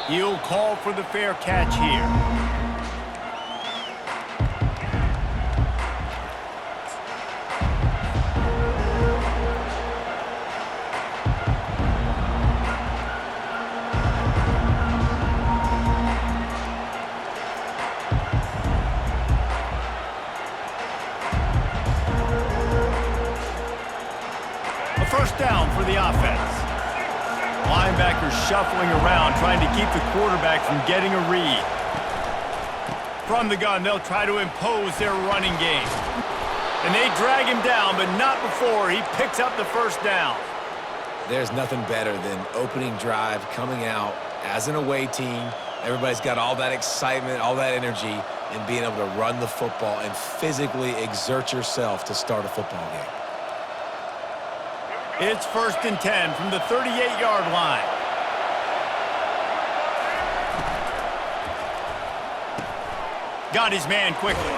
He'll call for the fair catch here. First down for the offense. Linebackers shuffling around, trying to keep the quarterback from getting a read. From the gun, they'll try to impose their running game. And they drag him down, but not before he picks up the first down. There's nothing better than opening drive, coming out as an away team. Everybody's got all that excitement, all that energy, and being able to run the football and physically exert yourself to start a football game. It's 1st and 10 from the 38-yard line. Got his man quickly.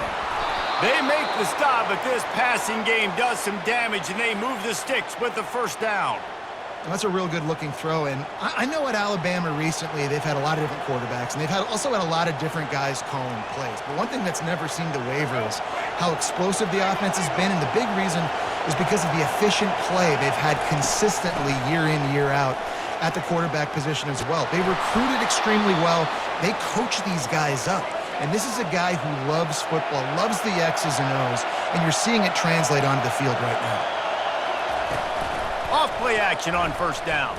They make the stop, but this passing game does some damage, and they move the sticks with the first down. That's a real good-looking throw, and I know at Alabama recently they've had a lot of different quarterbacks, and they've also had a lot of different guys calling plays. But one thing that's never seemed to waver is how explosive the offense has been, and the big reason is because of the efficient play they've had consistently year in, year out at the quarterback position as well. They recruited extremely well. They coach these guys up. And this is a guy who loves football, loves the X's and O's, and you're seeing it translate onto the field right now. Off play action on first down.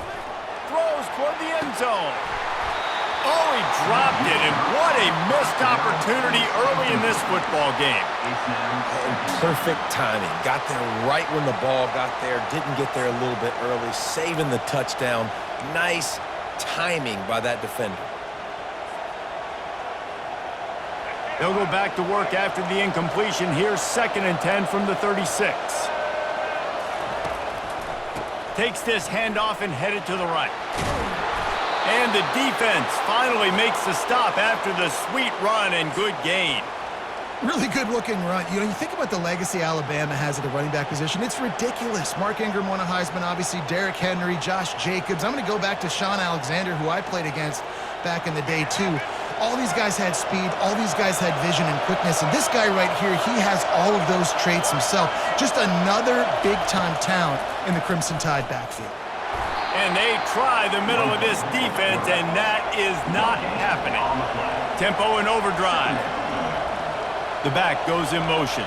Throws toward the end zone. Oh, he dropped it, and what a missed opportunity early in this football game. And perfect timing. Got there right when the ball got there. Didn't get there a little bit early. Saving the touchdown. Nice timing by that defender. They'll go back to work after the incompletion. Here's 2nd and 10 from the 36. Takes this handoff and headed to the right. And the defense finally makes the stop after the sweet run and good gain. Really good-looking run. You know, you think about the legacy Alabama has at the running back position. It's ridiculous. Mark Ingram won a Heisman, obviously. Derrick Henry, Josh Jacobs. I'm going to go back to Sean Alexander, who I played against back in the day, too. All these guys had speed. All these guys had vision and quickness. And this guy right here, he has all of those traits himself. Just another big-time talent in the Crimson Tide backfield. And they try the middle of this defense, and that is not happening. Tempo and overdrive. The back goes in motion.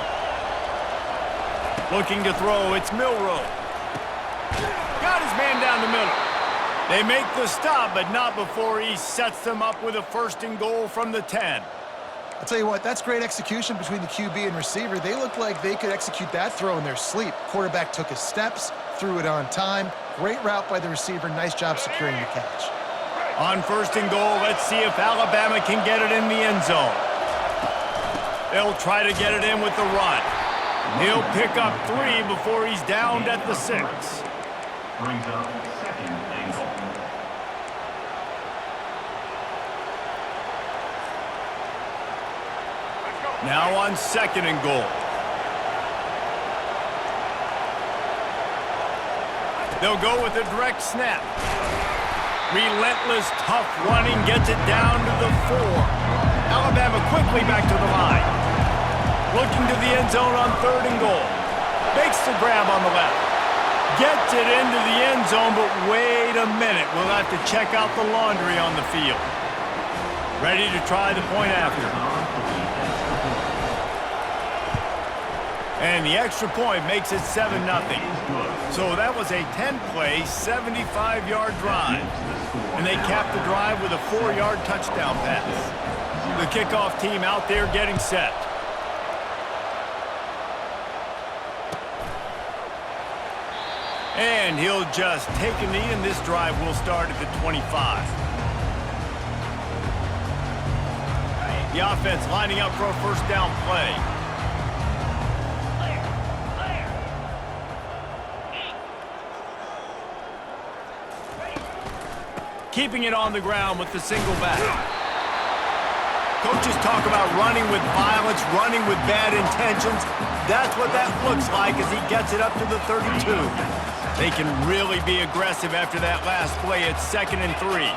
Looking to throw, it's Milroe. Got his man down the middle. They make the stop, but not before he sets them up with a 1st and goal from the 10. I'll tell you what, that's great execution between the QB and receiver. They looked like they could execute that throw in their sleep. Quarterback took his steps, threw it on time. Great route by the receiver. Nice job securing the catch. On 1st and goal, let's see if Alabama can get it in the end zone. They'll try to get it in with the run. He'll pick up 3 before he's downed at the 6. Brings up 2nd and goal. Now on 2nd and goal. They'll go with a direct snap. Relentless, tough running gets it down to the 4. Alabama quickly back to the line. Looking to the end zone on 3rd and goal. Makes the grab on the left. Gets it into the end zone, but wait a minute. We'll have to check out the laundry on the field. Ready to try the point after. And the extra point makes it 7-0. So that was a 10-play, 75-yard drive. And they capped the drive with a 4-yard touchdown pass. The kickoff team out there getting set. And he'll just take a knee, and this drive will start at the 25. The offense lining up for a 1st down play. Keeping it on the ground with the single back. Coaches talk about running with violence, running with bad intentions. That's what that looks like as he gets it up to the 32. They can really be aggressive after that last play at 2nd and 3.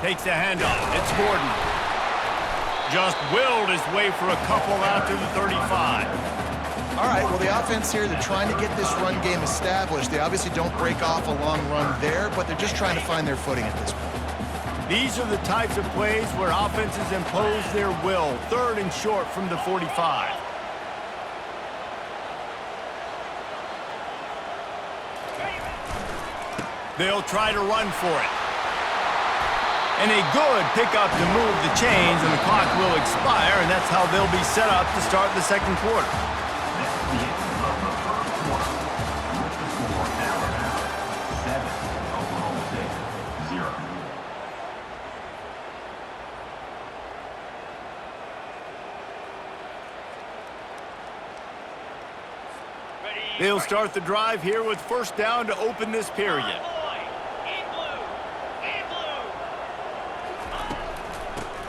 Takes the handoff. It's Gordon. Just willed his way for a couple out to the 35. All right, well, the offense here, they're trying to get this run game established. They obviously don't break off a long run there, but they're just trying to find their footing at this point. These are the types of plays where offenses impose their will. 3rd and short from the 45. They'll try to run for it. And a good pickup to move the chains, and the clock will expire, and that's how they'll be set up to start the second quarter. The end of the first quarter. With the score Alabama 7, Oklahoma State 0. They'll start the drive here with first down to open this period.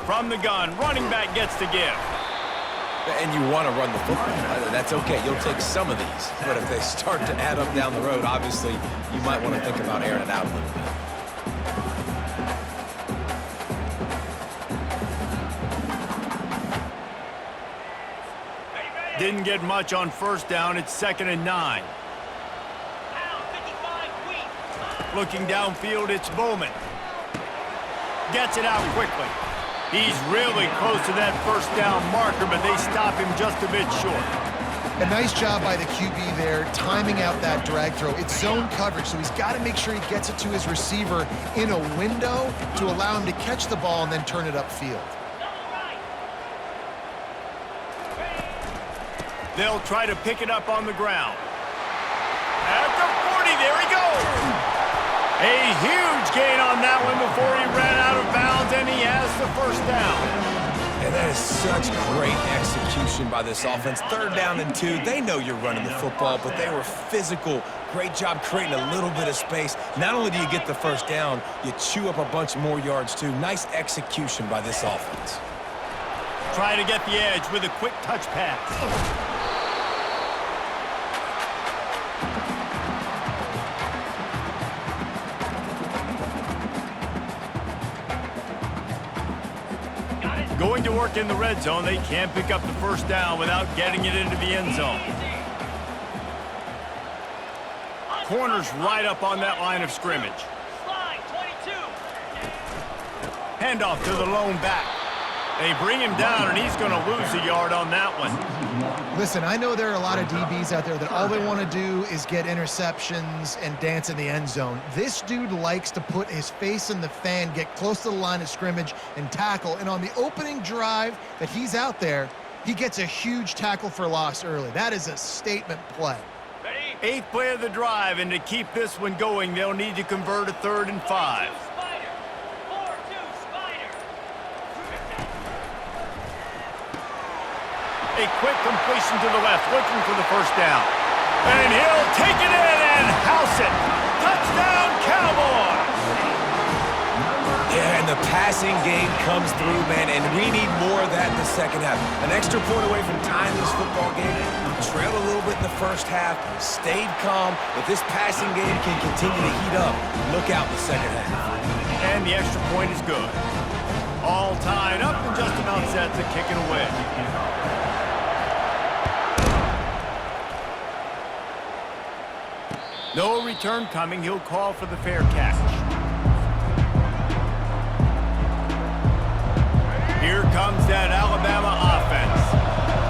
From the gun, running back gets to give. And you want to run the football. That's okay. You'll take some of these. But if they start to add up down the road, obviously, you might want to think about airing it out a little bit. Didn't get much on first down. It's 2nd and 9. Looking downfield, it's Bowman. Gets it out quickly. He's really close to that first down marker, but they stop him just a bit short. A nice job by the QB there, timing out that drag throw. It's zone coverage, so he's got to make sure he gets it to his receiver in a window to allow him to catch the ball and then turn it upfield. They'll try to pick it up on the ground. At the 40, there he goes. A huge gain on that one before he ran out of bounds, and he has the first down. And that is such great execution by this offense. 3rd down and 2. They know you're running the football, but they were physical. Great job creating a little bit of space. Not only do you get the first down, you chew up a bunch more yards, too. Nice execution by this offense. Try to get the edge with a quick touch pass. Going to work in the red zone, they can't pick up the first down without getting it into the end zone. Corner's right up on that line of scrimmage. Handoff to the lone back. They bring him down, and he's going to lose a yard on that one. Listen, I know there are a lot of DBs out there that all they want to do is get interceptions and dance in the end zone. This dude likes to put his face in the fan, get close to the line of scrimmage, and tackle. And on the opening drive that he's out there, he gets a huge tackle for loss early. That is a statement play. 8th play of the drive, and to keep this one going, they'll need to convert a 3rd and 5. A quick completion to the left, looking for the first down. And he'll take it in and house it. Touchdown, Cowboys! Yeah, and the passing game comes through, man, and we need more of that in the second half. An extra point away from tying this football game. We trailed a little bit in the first half, stayed calm. If this passing game can continue to heat up, look out in the second half. And the extra point is good. All tied up and just about set to kick it away. No return coming. He'll call for the fair catch. Here comes that Alabama offense.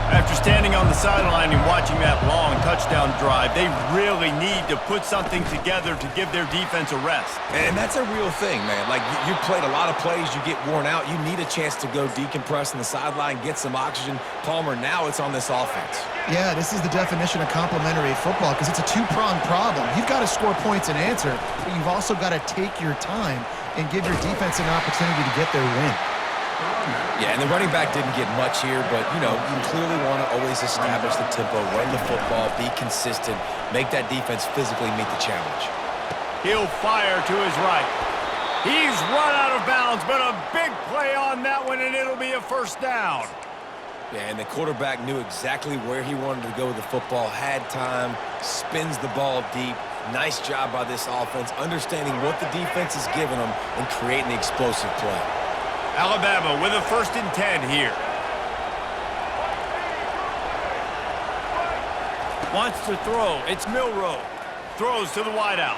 After standing on the sideline and watching that long touchdown drive, they really need to put something together to give their defense a rest. And that's a real thing, man. Like, you played a lot of plays, you get worn out. You need a chance to go decompress on the sideline, get some oxygen. Palmer, now it's on this offense. Yeah, this is the definition of complementary football because it's a two-pronged problem. You've got to score points and answer, but you've also got to take your time and give your defense an opportunity to get their win. Yeah, and the running back didn't get much here, but, you know, you clearly want to always establish the tempo, run the football, be consistent, make that defense physically meet the challenge. He'll fire to his right. He's run out of bounds, but a big play on that one, and it'll be a first down. Yeah, and the quarterback knew exactly where he wanted to go with the football, had time, spins the ball deep, Nice job by this offense, understanding what the defense is giving them and creating the explosive play. Alabama with a 1st and 10 here. Wants to throw. It's Milroe. Throws to the wideout.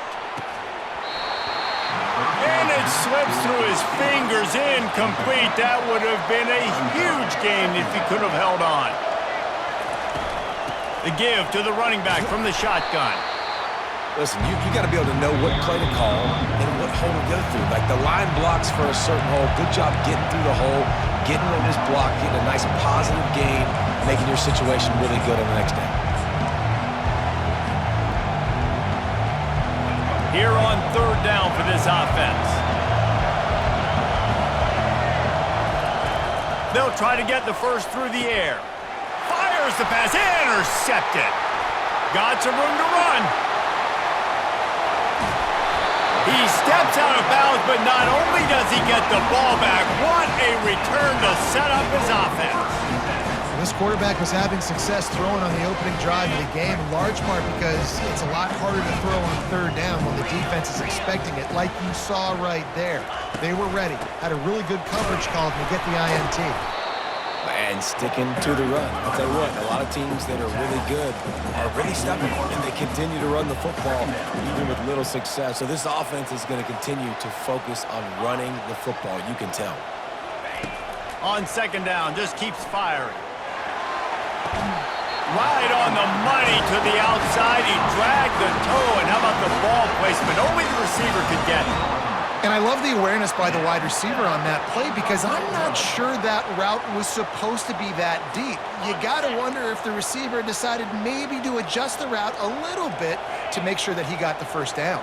And it slips through his fingers, incomplete. That would have been a huge game if he could have held on. The give to the running back from the shotgun. Listen, you got to be able to know what play to call and what hole to go through. Like the line blocks for a certain hole. Good job getting through the hole, getting on this block, getting a nice positive gain, making your situation really good on the next down. Here on 3rd down for this offense. They'll try to get the first through the air. Fires the pass, intercepted. Got some room to run. He steps out of bounds, but not only does he get the ball back, what a return to set up his offense. This quarterback was having success throwing on the opening drive of the game, in large part because it's a lot harder to throw on 3rd down when the defense is expecting it, like you saw right there. They were ready, had a really good coverage call to get the INT. And sticking to the run. I'll tell you what, a lot of teams that are really good are really stubborn, and they continue to run the football even with little success. So this offense is going to continue to focus on running the football, you can tell. On 2nd down, just keeps firing. Right on the money to the outside. He dragged the toe, and how about the ball placement? Only the receiver could get it. And I love the awareness by the wide receiver on that play because I'm not sure that route was supposed to be that deep. You got to wonder if the receiver decided maybe to adjust the route a little bit to make sure that he got the first down.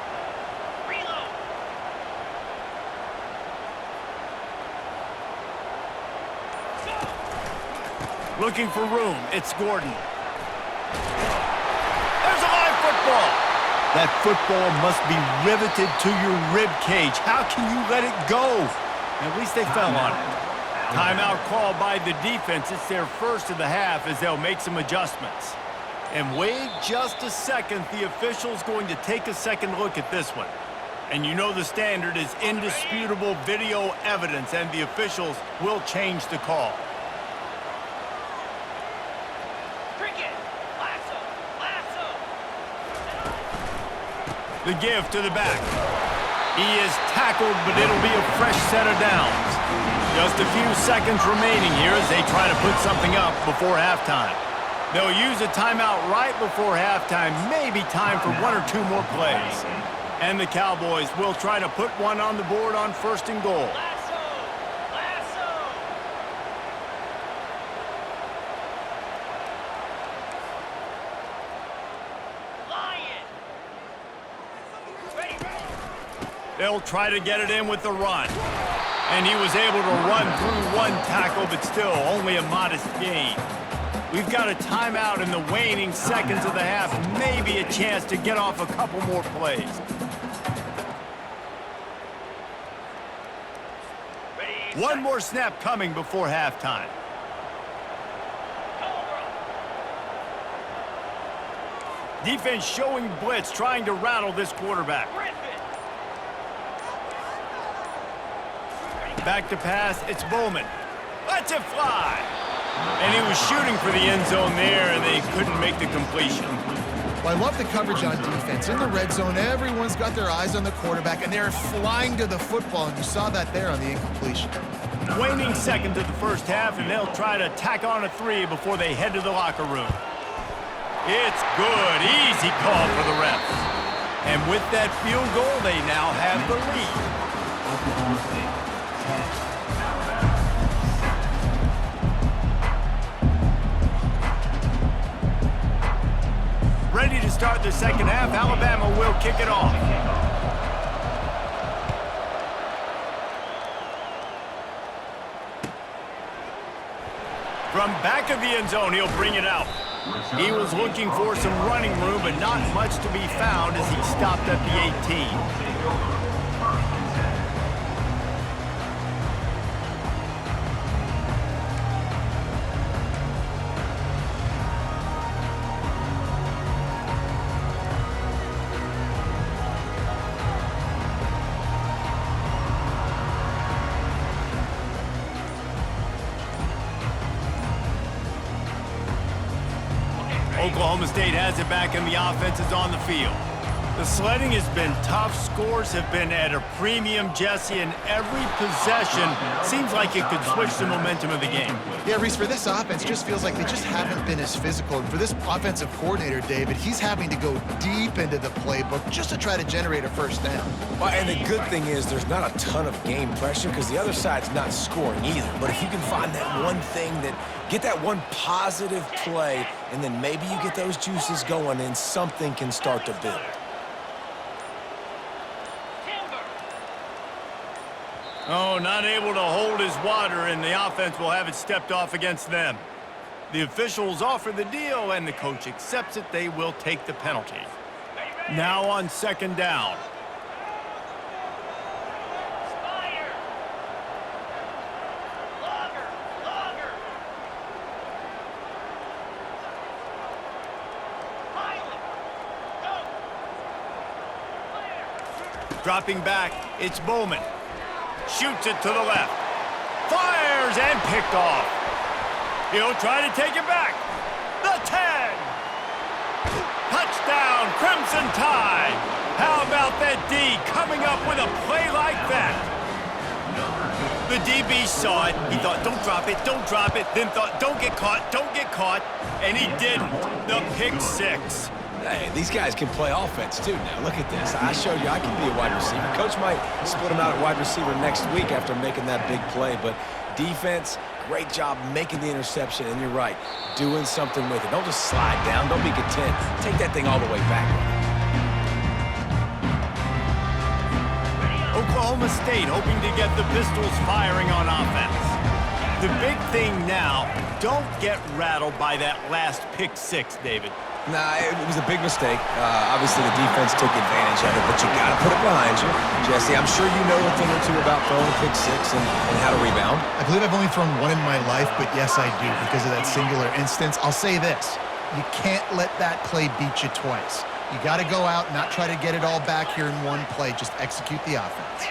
Looking for room. It's Gordon. There's a live football. That football must be riveted to your rib cage. How can you let it go? At least they fell on it. Timeout called by the defense. It's their first of the half as they'll make some adjustments. And wait just a second. The official's going to take a second look at this one. And you know the standard is indisputable video evidence, and the officials will change the call. The give to the back. He is tackled, but it'll be a fresh set of downs. Just a few seconds remaining here as they try to put something up before halftime. They'll use a timeout right before halftime, maybe time for 1 or 2 more plays. And the Cowboys will try to put one on the board on 1st and goal. They'll try to get it in with the run. And he was able to run through 1 tackle, but still only a modest gain. We've got a timeout in the waning seconds of the half. Maybe a chance to get off a couple more plays. One more snap coming before halftime. Defense showing blitz, trying to rattle this quarterback. Back to pass, it's Bowman. Lets it fly. And he was shooting for the end zone there, and they couldn't make the completion. Well, I love the coverage on defense. In the red zone, everyone's got their eyes on the quarterback, and they're flying to the football, and you saw that there on the incompletion. Waning seconds of the first half, and they'll try to tack on a 3 before they head to the locker room. It's good. Easy call for the refs. And with that field goal, they now have the lead. Oklahoma State 10. Ready to start the second half. Alabama will kick it off. From back of the end zone, he'll bring it out. He was looking for some running room, but not much to be found as he stopped at the 18. Oklahoma State has it back and the offense is on the field. The sledding has been tough. Scores have been at a premium, Jesse, and every possession seems like it could switch the momentum of the game. Yeah, Reese, for this offense, just feels like they just haven't been as physical. And for this offensive coordinator, David, he's having to go deep into the playbook just to try to generate a first down. Well, and the good thing is there's not a ton of game pressure because the other side's not scoring either. But if you can find that one thing get that one positive play, and then maybe you get those juices going and something can start to build. Oh, not able to hold his water, and the offense will have it stepped off against them. The officials offer the deal, and the coach accepts it. They will take the penalty. Now on second down. Dropping back, it's Bowman. Shoots it to the left. Fires and picked off. He'll try to take it back. The 10. Touchdown, Crimson Tide. How about that D coming up with a play like that? The DB saw it. He thought, don't drop it, don't drop it. Then thought, don't get caught. And he didn't. The pick six. Hey, these guys can play offense, too, now. Look at this. I showed you I can be a wide receiver. Coach might split him out at wide receiver next week after making that big play. But defense, great job making the interception. And you're right, doing something with it. Don't just slide down. Don't be content. Take that thing all the way back. Oklahoma State hoping to get the Pistols firing on offense. The big thing now, don't get rattled by that last pick six, David. Nah, it was a big mistake. Obviously, the defense took advantage of it, but you got to put it behind you. Jesse, I'm sure you know a thing or two about throwing a pick six and how to rebound. I believe I've only thrown one in my life, but yes, I do because of that singular instance. I'll say this. You can't let that play beat you twice. You got to go out, not try to get it all back here in one play. Just execute the offense.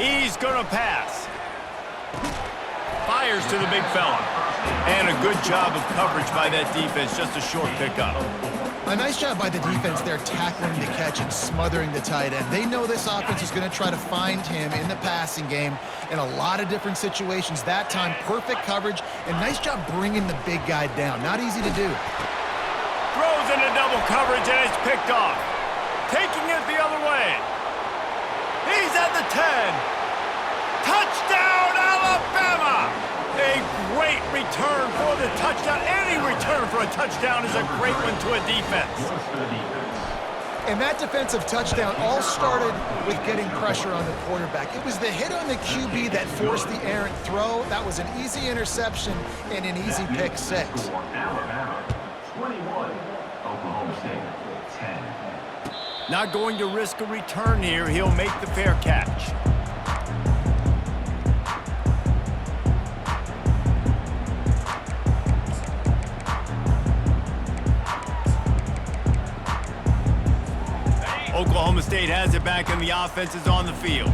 He's going to pass. Fires to the big fella. And a good job of coverage by that defense, just a short pickup. A nice job by the defense there tackling the catch and smothering the tight end. They know this offense is going to try to find him in the passing game in a lot of different situations. That time, perfect coverage, and nice job bringing the big guy down. Not easy to do. Throws into double coverage, and it's picked off. Taking it the other way. He's at the 10. Touchdown, Alabama! A great return for the touchdown. Any return for a touchdown is a great one to a defense. And that defensive touchdown all started with getting pressure on the quarterback. It was the hit on the QB that forced the errant throw. That was an easy interception and an easy pick six. Alabama 21, Oklahoma State 10. Not going to risk a return here. He'll make the fair catch. Oklahoma State has it back and the offense is on the field.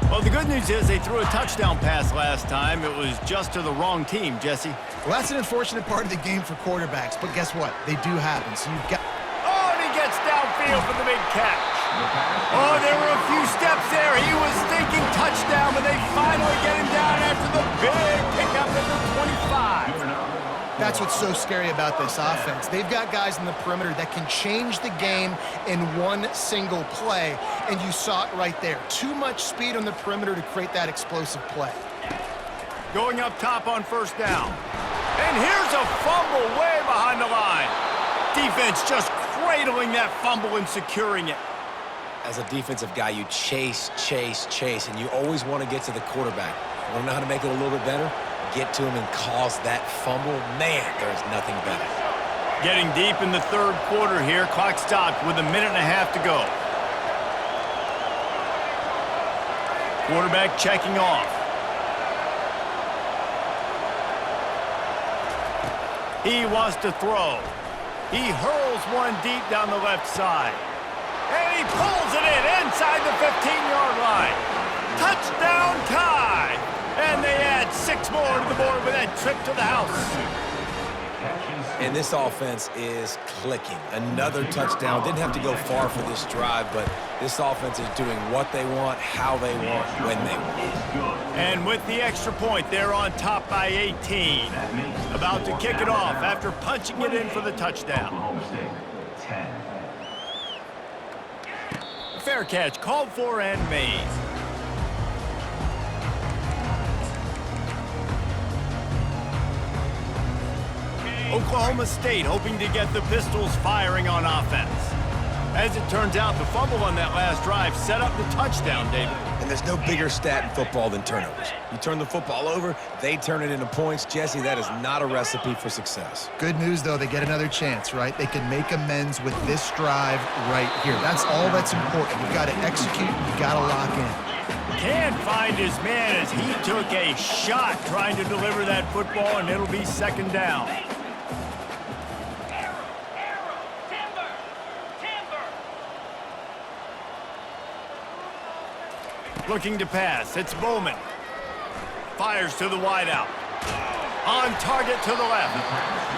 Well, the good news is they threw a touchdown pass last time. It was just to the wrong team, Jesse. Well, that's an unfortunate part of the game for quarterbacks, but guess what? They do happen, so you've got... Oh, and he gets downfield for the big catch. Oh, there were a few steps there. He was thinking touchdown, but they finally get him down after the big pickup at the 25. That's what's so scary about this offense. They've got guys in the perimeter that can change the game in one single play, and you saw it right there. Too much speed on the perimeter to create that explosive play. Going up top on first down. And here's a fumble way behind the line. Defense just cradling that fumble and securing it. As a defensive guy, you chase, and you always want to get to the quarterback. You want to know how to make it a little bit better? Get to him and cause that fumble. Man, there's nothing better. Getting deep in the third quarter here. Clock stopped with a minute and a half to go. Quarterback checking off. He wants to throw. He hurls one deep down the left side. And he pulls it in inside the 15-yard line. Touchdown tie. And they add 6 more to the board with that trip to the house. Catches. And this offense is clicking. Another touchdown. Didn't have to go far for this drive, but this offense is doing what they want, how they want, when they want. It's good. And with the extra point, they're on top by 18. That makes the About to score kick it now off down. after punching it in for the touchdown. Oklahoma State, 10. Fair catch called for and made. Oklahoma State hoping to get the Pistols firing on offense. As it turns out, the fumble on that last drive set up the touchdown, David. And there's no bigger stat in football than turnovers. You turn the football over, they turn it into points. Jesse, that is not a recipe for success. Good news, though, they get another chance, right? They can make amends with this drive right here. That's all that's important. You've got to execute, you've got to lock in. Can't find his man as he took a shot trying to deliver that football, and it'll be second down. Looking to pass, it's Bowman. Fires to the wideout. On target to the left.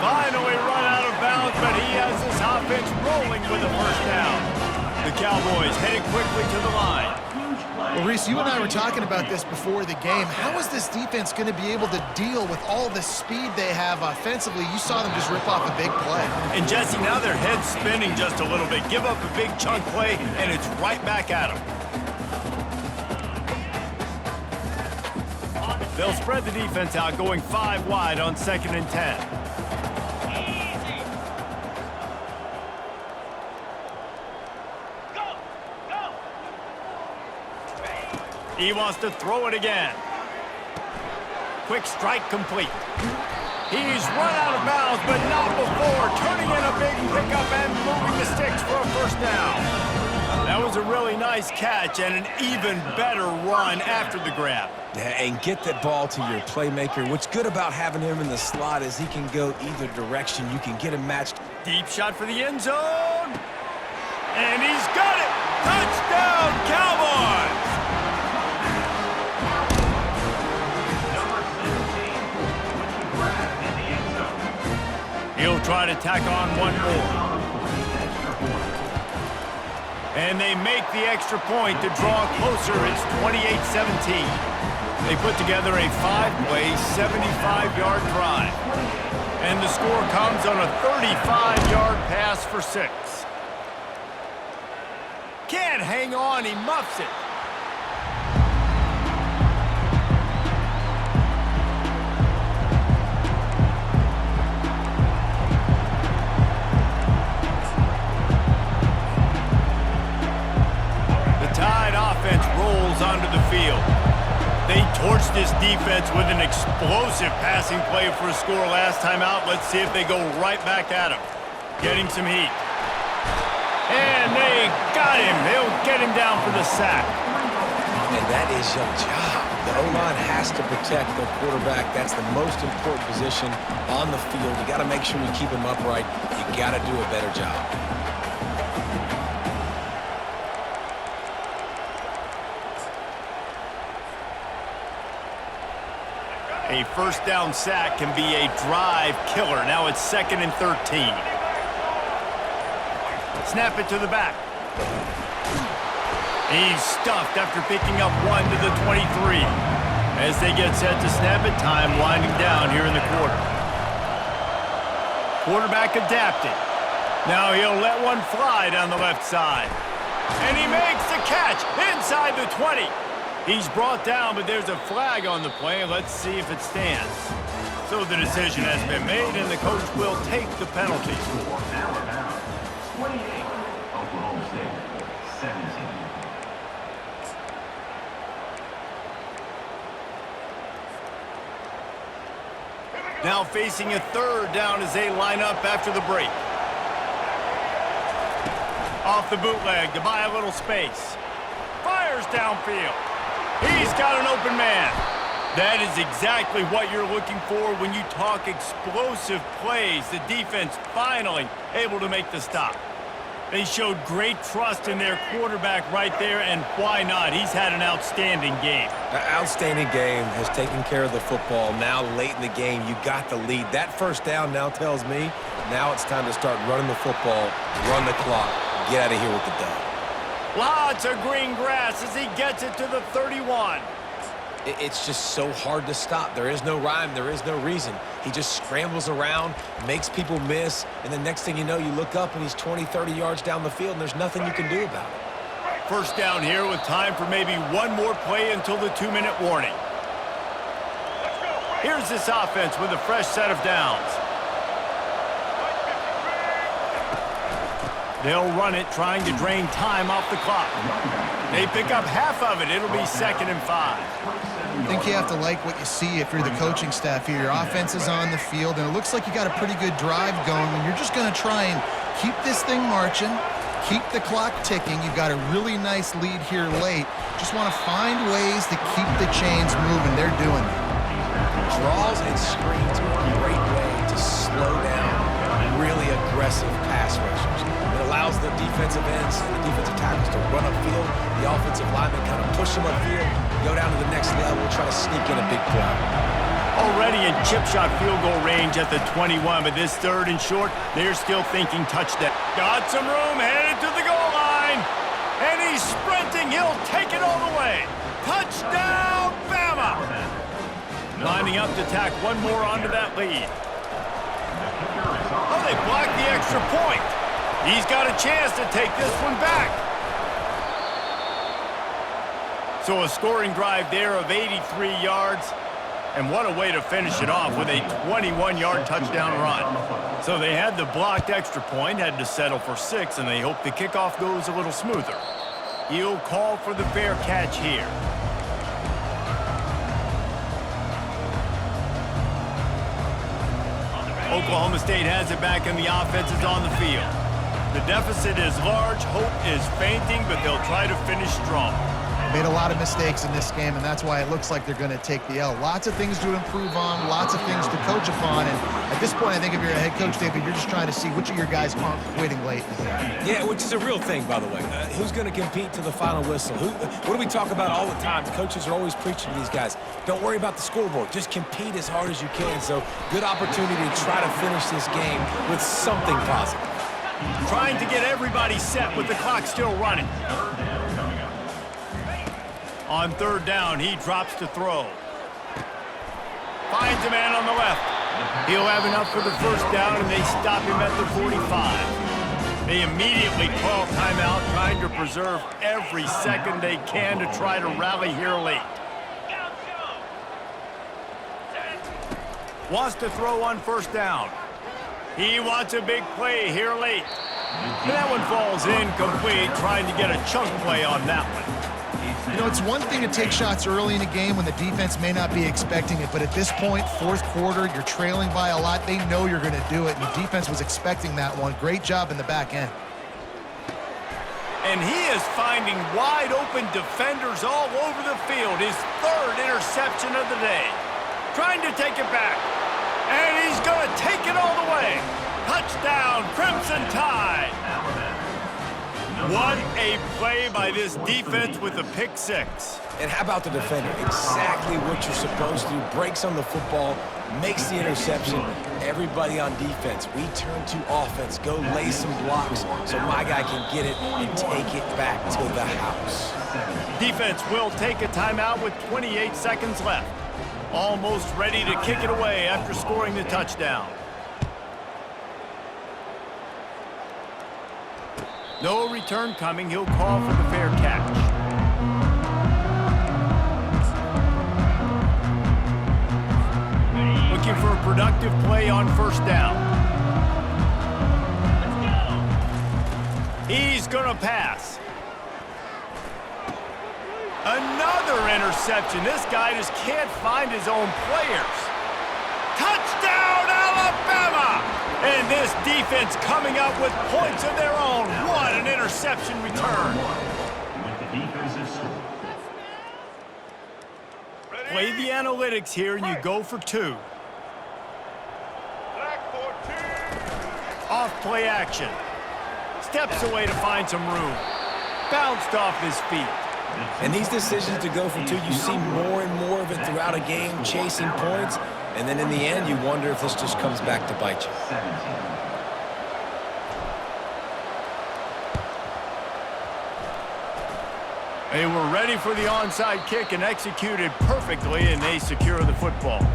Finally run out of bounds, but he has his offense rolling with a first down. The Cowboys headed quickly to the line. Well, Reese, you and I were talking about this before the game. How is this defense going to be able to deal with all the speed they have offensively? You saw them just rip off a big play. And Jesse, now their head's spinning just a little bit. Give up a big chunk play, and it's right back at them. They'll spread the defense out, going 5 wide on 2nd and 10. He wants to throw it again. Quick strike complete. He's run out of bounds, but not before turning in a big pickup and moving the sticks for a first down. That was a really nice catch and an even better run after the grab. Yeah, and get that ball to your playmaker. What's good about having him in the slot is he can go either direction. You can get him matched. Deep shot for the end zone. And he's got it. Touchdown, Cowboys! Number 17, with the grab in the end zone. He'll try to tack on one more. Extra point. And they make the extra point to draw closer. It's 28-17. They put together a 5-play, 75-yard drive. And the score comes on a 35-yard pass for 6. Can't hang on, he muffs it. The Tide offense rolls onto the field. They torched this defense with an explosive passing play for a score last time out. Let's see if they go right back at him. Getting some heat. And they got him. They'll get him down for the sack. And that is your job. The O-line has to protect the quarterback. That's the most important position on the field. You got to make sure you keep him upright. You got to do a better job. A first down sack can be a drive killer. Now it's 2nd and 13. Snap it to the back. He's stuffed after picking up 1 to the 23. As they get set to snap it, time winding down here in the quarter. Quarterback adapted. Now he'll let one fly down the left side. And he makes the catch inside the 20. He's brought down, but there's a flag on the play. Let's see if it stands. So the decision has been made, and the coach will take the penalty. For Alabama, 28. Oklahoma State, 17. Now facing a 3rd down as they line up after the break. Off the bootleg to buy a little space. Fires downfield. He's got an open man. That is exactly what you're looking for when you talk explosive plays. The defense finally able to make the stop. They showed great trust in their quarterback right there, and why not? He's had an outstanding game. An outstanding game, has taken care of the football. Now, late in the game, you got the lead. That first down now tells me now it's time to start running the football, run the clock, get out of here with the dub. Lots of green grass as he gets it to the 31. It's just so hard to stop. There is no rhyme. There is no reason. He just scrambles around, makes people miss, and the next thing you know, you look up and he's 20, 30 yards down the field, and there's nothing you can do about it. First down here with time for maybe one more play until the 2-minute warning. Here's this offense with a fresh set of downs. They'll run it, trying to drain time off the clock. They pick up half of it. It'll be 2nd and 5. I think you have to like what you see if you're the coaching staff here. Your offense is on the field, and it looks like you got a pretty good drive going, and you're just going to try and keep this thing marching, keep the clock ticking. You've got a really nice lead here late. Just want to find ways to keep the chains moving. They're doing that. Draws and screens are a great way to slow down really aggressive pass rushers. It allows the defensive ends and the defensive tackles to run upfield. The offensive linemen kind of push them upfield, go down to the next level, try to sneak in a big play. Already in chip shot field goal range at the 21, but this 3rd and short, they're still thinking touchdown. Got some room, headed to the goal line, and he's sprinting. He'll take it all the way. Touchdown, Bama! Lining up to tack one more onto that lead. Oh, they blocked the extra point. He's got a chance to take this one back. So a scoring drive there of 83 yards. And what a way to finish it off with a 21-yard touchdown run. So they had the blocked extra point, had to settle for 6, and they hope the kickoff goes a little smoother. He'll call for the fair catch here. Oklahoma State has it back, and the offense is on the field. The deficit is large, hope is fainting, but they'll try to finish strong. Made a lot of mistakes in this game, and that's why it looks like they're going to take the L. Lots of things to improve on, lots of things to coach upon, and at this point, I think if you're a head coach, David, you're just trying to see which of your guys aren't quitting late in the game. Yeah, which is a real thing, by the way. Who's going to compete to the final whistle? What do we talk about all the time? The coaches are always preaching to these guys. Don't worry about the scoreboard. Just compete as hard as you can. So, good opportunity to try to finish this game with something positive. Trying to get everybody set with the clock still running. On 3rd down, he drops to throw. Finds a man on the left. He'll have enough for the first down, and they stop him at the 45. They immediately call timeout, trying to preserve every second they can to try to rally here late. Wants to throw on 1st down. He wants a big play here late. And that one falls incomplete, trying to get a chunk play on that one. You know, it's one thing to take shots early in a game when the defense may not be expecting it, but at this point, 4th quarter, you're trailing by a lot. They know you're going to do it, and the defense was expecting that one. Great job in the back end. And he is finding wide-open defenders all over the field. His 3rd interception of the day. Trying to take it back. And he's going to take it all the way. Touchdown, Crimson Tide. What a play by this defense with a pick 6. And how about the defender? Exactly what you're supposed to do. Breaks on the football, makes the interception. Everybody on defense, we turn to offense. Go lay some blocks so my guy can get it and take it back to the house. Defense will take a timeout with 28 seconds left. Almost ready to kick it away after scoring the touchdown. No return coming. He'll call for the fair catch. Looking for a productive play on 1st down. He's going to pass. Another interception. This guy just can't find his own players. Touchdown, Alabama! And this defense coming up with points of their own. What an interception return. Play the analytics here, and you go for 2. Off play action. Steps away to find some room. Bounced off his feet. And these decisions to go for two, you see more and more of it throughout a game, chasing points. And then in the end, you wonder if this just comes back to bite you. 17. They were ready for the onside kick and executed perfectly, and they secure the football.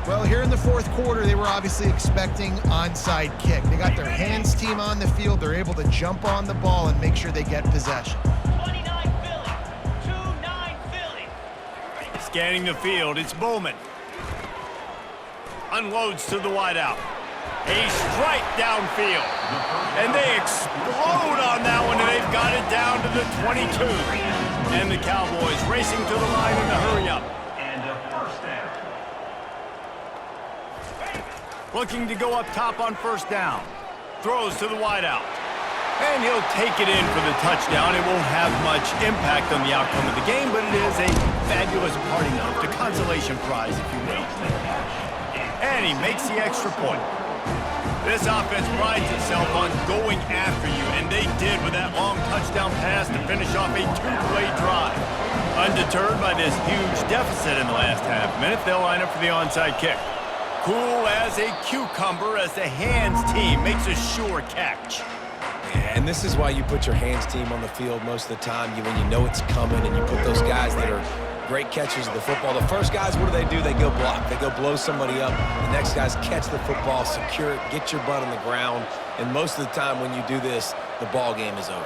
Well, here in the fourth quarter, they were obviously expecting onside kick. They got their hands team on the field. They're able to jump on the ball and make sure they get possession. 29 Philly. 2-9 Philly. Scanning the field, it's Bowman. Unloads to the wideout. A strike downfield. And they explode on that one, and they've got it down to the 22. And the Cowboys racing to the line in the hurry-up. And a first down. Looking to go up top on first down. Throws to the wideout. And he'll take it in for the touchdown. It won't have much impact on the outcome of the game, but it is a fabulous parting note, the consolation prize, if you will. And he makes the extra point. This offense prides itself on going after you, and they did with that long touchdown pass to finish off a two-play drive. Undeterred by this huge deficit in the last half minute, they'll line up for the onside kick. Cool as a cucumber as the hands team makes a sure catch. And this is why you put your hands team on the field most of the time, when you know it's coming, and you put those guys that are great catchers of the football. The first guys, what do? They go block. They go blow somebody up. The next guys catch the football, secure it, get your butt on the ground. And most of the time when you do this, the ball game is over.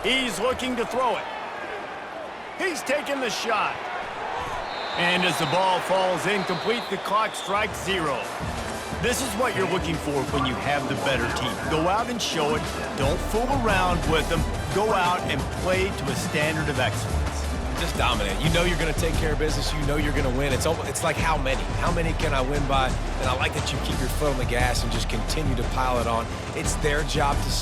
He's looking to throw it. He's taking the shot. And as the ball falls incomplete, the clock strikes 0. This is what you're looking for when you have the better team. Go out and show it. Don't fool around with them. Go out and play to a standard of excellence. Just dominate. You know you're going to take care of business. You know you're going to win. It's like how many? How many can I win by? And I like that you keep your foot on the gas and just continue to pile it on. It's their job to